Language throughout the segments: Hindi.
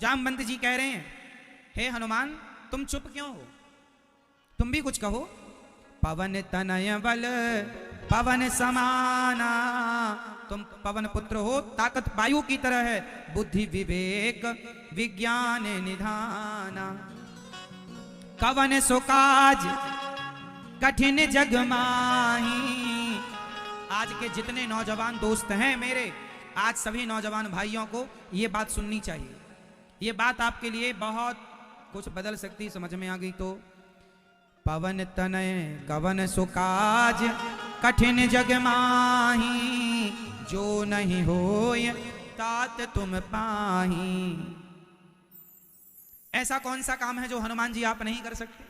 जामवंत जी कह रहे हैं, हे हनुमान तुम चुप क्यों हो, तुम भी कुछ कहो। पवन तनय बल पवन समाना, तुम पवन पुत्र हो, ताकत वायु की तरह है, बुद्धि विवेक विज्ञान निधाना। कवन सो काज कठिन जग माही। आज के जितने नौजवान दोस्त हैं मेरे, आज सभी नौजवान भाइयों को ये बात सुननी चाहिए। ये बात आपके लिए बहुत कुछ बदल सकती, समझ में आ गई तो। पवन तनय कवन सो काज कठिन जग माही, जो नहीं होय तात तुम पाही। ऐसा कौन सा काम है जो हनुमान जी आप नहीं कर सकते?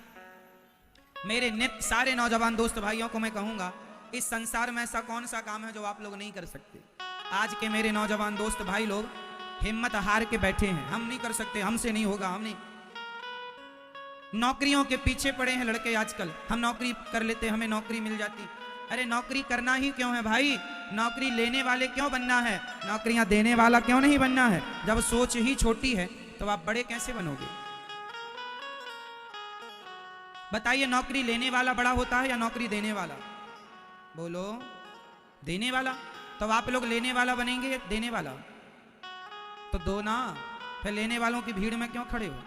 मेरे नित्य सारे नौजवान दोस्त भाइयों को मैं कहूंगा, इस संसार में ऐसा कौन सा काम है जो आप लोग नहीं कर सकते? आज के मेरे नौजवान दोस्त भाई लोग हिम्मत हार के बैठे हैं, हम नहीं कर सकते, हमसे नहीं होगा, हम नहीं। नौकरियों के पीछे पड़े हैं लड़के आजकल, हम नौकरी कर लेते, हमें नौकरी मिल जाती। अरे नौकरी करना ही क्यों है भाई? नौकरी लेने वाले क्यों बनना है? नौकरियां देने वाला क्यों नहीं बनना है? जब सोच ही छोटी है तो आप बड़े कैसे बनोगे? बताइए, नौकरी लेने वाला बड़ा होता है या नौकरी देने वाला? बोलो, देने वाला। तो आप लोग लेने वाला बनेंगे, देने वाला? तो दो ना, फिर लेने वालों की भीड़ में क्यों खड़े हो?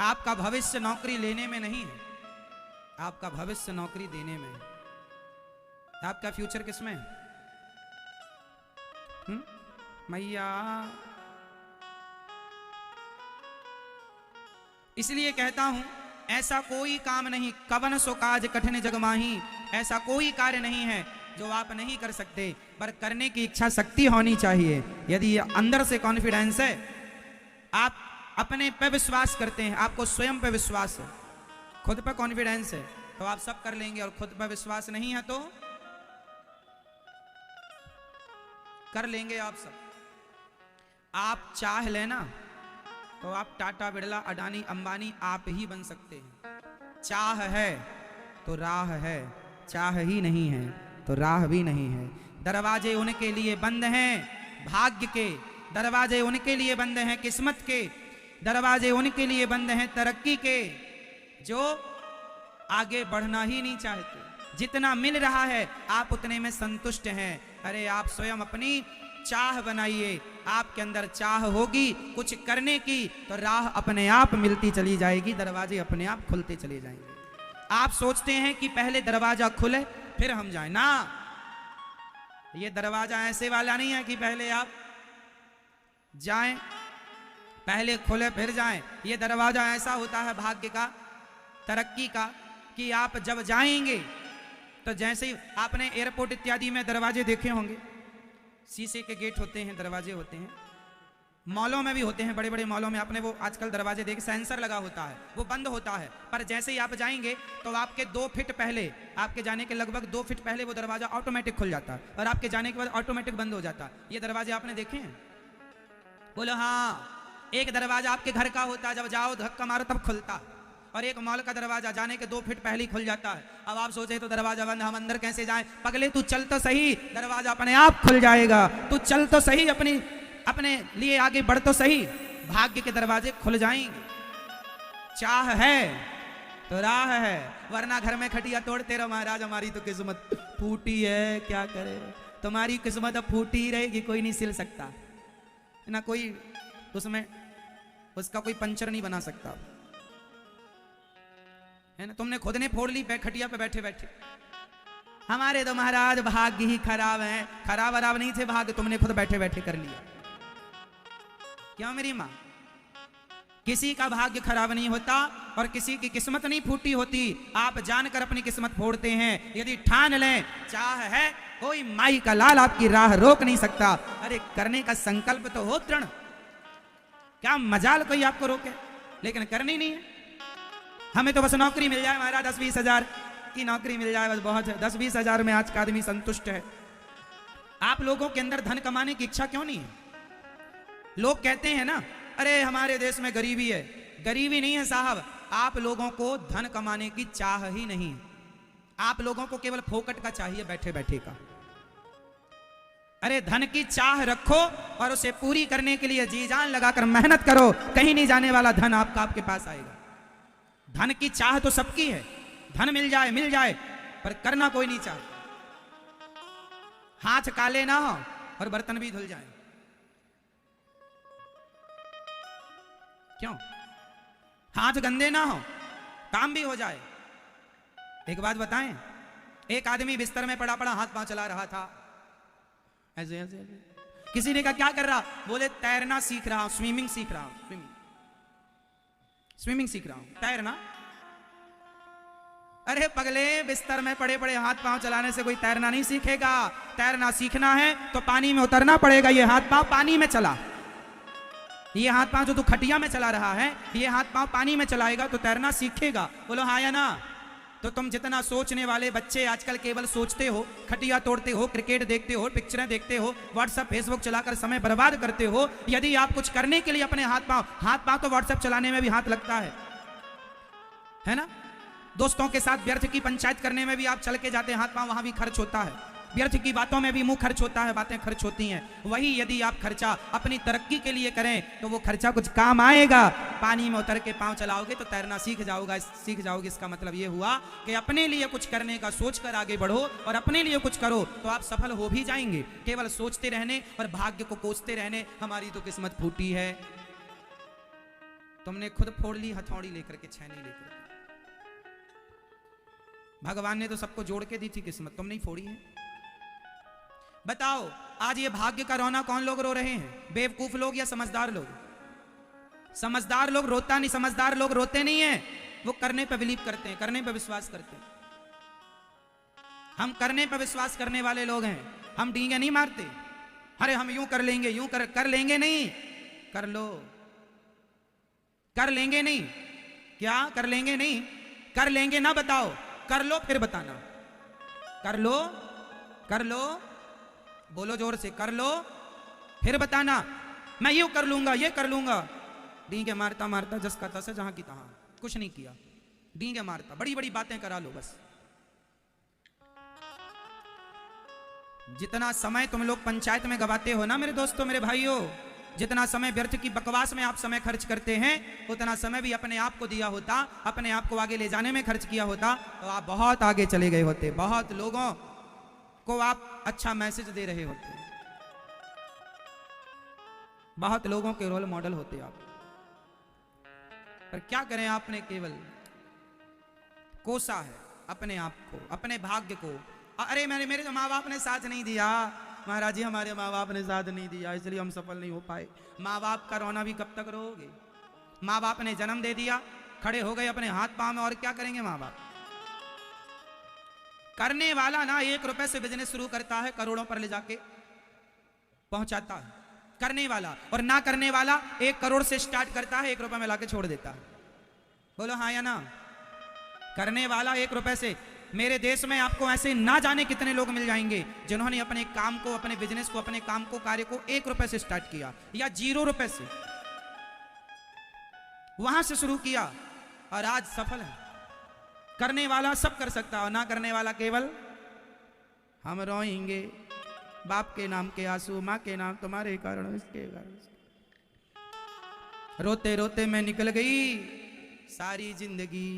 आपका भविष्य नौकरी लेने में नहीं है, आपका भविष्य नौकरी देने में है। आपका फ्यूचर किसमें है? मैया, इसलिए कहता हूं, ऐसा कोई काम नहीं, कवन सो काज कठिन जग माही, ऐसा कोई कार्य नहीं है जो आप नहीं कर सकते, पर करने की इच्छा शक्ति होनी चाहिए। यदि अंदर से कॉन्फिडेंस है, आप अपने पे विश्वास करते हैं, आपको स्वयं पे विश्वास है, खुद पे कॉन्फिडेंस है, तो आप सब कर लेंगे। और खुद पे विश्वास नहीं है तो कर लेंगे आप सब। आप चाह लेना तो आप टाटा बिरला अडानी अंबानी आप ही बन सकते हैं। चाह है तो राह है, चाह ही नहीं है तो राह भी नहीं है। दरवाजे उनके लिए बंद हैं भाग्य के, दरवाजे उनके लिए बंद हैं किस्मत के, दरवाजे उनके लिए बंद हैं तरक्की के, जो आगे बढ़ना ही नहीं चाहते। जितना मिल रहा है आप उतने में संतुष्ट हैं। अरे आप स्वयं अपनी चाह बनाइए, आपके अंदर चाह होगी कुछ करने की तो राह अपने आप मिलती चली जाएगी, दरवाजे अपने आप खुलते चले जाएंगे। आप सोचते हैं कि पहले दरवाजा खुले फिर हम जाएं, ना, ये दरवाजा ऐसे वाला नहीं है कि पहले आप जाएं, पहले खुले फिर जाएं। ये दरवाजा ऐसा होता है भाग्य का, तरक्की का, कि आप जब जाएंगे तो जैसे ही आपने एयरपोर्ट इत्यादि में दरवाजे देखे होंगे, शीशे के गेट होते हैं, दरवाजे होते हैं, मॉलों में भी होते हैं, बड़े बड़े मॉलों में आपने वो आजकल दरवाजे देखे, सेंसर लगा होता है, वो बंद होता है, पर जैसे ही आप जाएंगे तो आपके 2 फीट पहले, आपके जाने के लगभग 2 फीट पहले वो दरवाजा ऑटोमेटिक खुल जाता है और आपके जाने के बाद ऑटोमेटिक बंद हो जाता है। ये दरवाजे आपने देखे हैं? बोलो हाँ। एक दरवाजा आपके घर का होता है, जब जाओ धक्का मारो तब खुलता, और एक मॉल का दरवाजा जाने के 2 फीट पहले ही खुल जाता है। अब आप सोचे तो दरवाजा बंद, हम अंदर कैसे जाएं? पगले तू चल तो सही, दरवाजा अपने आप खुल जाएगा। तू चल तो सही, अपने लिए आगे बढ़ तो सही, भाग्य के दरवाजे खुल जाएंगे। चाह है तो राह है, वरना घर में खटिया तोड़ते रहो, महाराज हमारी तो किस्मत फूटी है, क्या करे। तुम्हारी किस्मत अब फूटी ही रहेगी, कोई नहीं सिल सकता ना, कोई उसमें उसका कोई पंचर नहीं बना सकता है ना। तुमने खुद ने फोड़ ली खटिया पे बैठे बैठे। हमारे तो महाराज भाग्य ही खराब है, खराब वराब नहीं थे भाग्य, तुमने खुद बैठे बैठे कर लिया। क्यों मेरी माँ? किसी का भाग्य खराब नहीं होता और किसी की किस्मत नहीं फूटी होती। आप जानकर अपनी किस्मत फोड़ते हैं। यदि ठान लें, चाह है, कोई माई का लाल आपकी राह रोक नहीं सकता। अरे करने का संकल्प तो हो दृढ़, क्या मजाल कोई आपको रोके, लेकिन करनी नहीं है। हमें तो बस नौकरी मिल जाए महाराज, 10-20 हजार की नौकरी मिल जाए बस बहुत है। 10-20 हजार में आज का आदमी संतुष्ट है। आप लोगों के अंदर धन कमाने की इच्छा क्यों नहीं है? लोग कहते हैं ना, अरे हमारे देश में गरीबी है। गरीबी नहीं है साहब, आप लोगों को धन कमाने की चाह ही नहीं है। आप लोगों को केवल फोकट का चाहिए, बैठे बैठे का। अरे धन की चाह रखो और उसे पूरी करने के लिए जी जान लगाकर मेहनत करो, कहीं नहीं जाने वाला धन आपके पास आएगा। धन की चाह तो सबकी है, धन मिल जाए पर करना कोई नहीं चाहता। हाथ काले ना हो और बर्तन भी धुल जाए, क्यों? हाथ गंदे ना हो, काम भी हो जाए। एक बात बताएं, एक आदमी बिस्तर में पड़ा पड़ा हाथ पांव चला रहा था, ऐसे ऐसे ऐसे। किसी ने कहा क्या कर रहा? बोले तैरना सीख रहा हूं, स्विमिंग सीख रहा हूं, स्विमिंग सीख रहा हूं, तैरना। अरे पगले, बिस्तर में पड़े पड़े हाथ पांव चलाने से कोई तैरना नहीं सीखेगा। तैरना सीखना है तो पानी में उतरना पड़ेगा। ये हाथ पांव पानी में चला, ये हाथ पांव जो तू खटिया में चला रहा है, ये हाथ पांव पानी में चलाएगा तो तैरना सीखेगा। बोलो हाँ या ना? तो तुम जितना सोचने वाले बच्चे आजकल केवल सोचते हो, खटिया तोड़ते हो, क्रिकेट देखते हो, पिक्चरें देखते हो, व्हाट्सएप फेसबुक चलाकर समय बर्बाद करते हो। यदि आप कुछ करने के लिए अपने हाथ पांव तो व्हाट्सएप चलाने में भी हाथ लगता है ना? दोस्तों के साथ व्यर्थ की पंचायत करने में भी आप चल के जाते हैं, हाथ पांव वहां भी खर्च होता है। व्यर्थ की बातों में भी मुंह खर्च होता है, बातें खर्च होती हैं। वही यदि आप खर्चा अपनी तरक्की के लिए करें तो वो खर्चा कुछ काम आएगा। पानी में उतर के पांव चलाओगे तो तैरना सीख जाओगे। इसका मतलब ये हुआ कि अपने लिए कुछ करने का सोच कर आगे बढ़ो और अपने लिए कुछ करो तो आप सफल हो भी जाएंगे। केवल सोचते रहने और भाग्य को कोसते रहने, हमारी तो किस्मत फूटी है। तुमने खुद फोड़ ली हथौड़ी लेकर के, छैनी लेकर। भगवान ने तो सबको जोड़ के दी थी किस्मत, तुम नहीं फोड़ी है। बताओ आज ये भाग्य का रोना कौन लोग रो रहे हैं? बेवकूफ लोग या समझदार लोग? समझदार लोग रोता नहीं, समझदार लोग रोते नहीं है। वो करने पे बिलीव करते हैं, करने पे विश्वास करते हैं। हम करने पे विश्वास करने वाले लोग हैं, हम डींगे नहीं मारते। अरे हम यूं कर लेंगे, यूं कर लेंगे नहीं। कर लो, कर लेंगे नहीं। क्या कर लेंगे नहीं? कर लेंगे ना बताओ, कर लो फिर बताना। कर लो, बोलो जोर से, कर लो फिर बताना। मैं यूं कर लूंगा, ये कर लूंगा। डींगे मारता मारता जस का तस, जहां की तहां, कुछ नहीं किया। डींगे मारता, बड़ी बड़ी बातें करा लो बस। जितना समय तुम लोग पंचायत में गवाते हो ना मेरे दोस्तों, मेरे भाइयों, जितना समय व्यर्थ की बकवास में आप समय खर्च करते हैं, उतना समय भी अपने आप को दिया होता, अपने आप को आगे ले जाने में खर्च किया होता तो आप बहुत आगे चले गए होते। बहुत लोगों को आप अच्छा मैसेज दे रहे होते, बहुत लोगों के रोल मॉडल होते आप। पर क्या करें, आपने केवल कोसा है अपने आप को, अपने भाग्य को। अरे मेरे माँ बाप ने साथ नहीं दिया, महाराज जी हमारे माँ बाप ने साथ नहीं दिया इसलिए हम सफल नहीं हो पाए। माँ बाप का रोना भी कब तक रोओगे? माँ बाप ने जन्म दे दिया, खड़े हो गए अपने हाथ पांव में, और क्या करेंगे माँ बाप? करने वाला ना 1 रुपए से बिजनेस शुरू करता है, करोड़ों पर ले जाके पहुंचाता है करने वाला, और ना करने वाला 1 करोड़ से स्टार्ट करता है, 1 रुपए में लाके छोड़ देता है। बोलो हाँ या ना? करने वाला 1 रुपए से। मेरे देश में आपको ऐसे ना जाने कितने लोग मिल जाएंगे जिन्होंने अपने काम को, अपने बिजनेस को, अपने काम को, कार्य को 1 रुपए से स्टार्ट किया या 0 रुपए से, वहां से शुरू किया और आज सफल है। करने वाला सब कर सकता है और ना करने वाला केवल हम रोएंगे, बाप के नाम के आंसू, माँ के नाम तुम्हारे कारण, इसके कारण। रोते रोते मैं निकल गई सारी जिंदगी।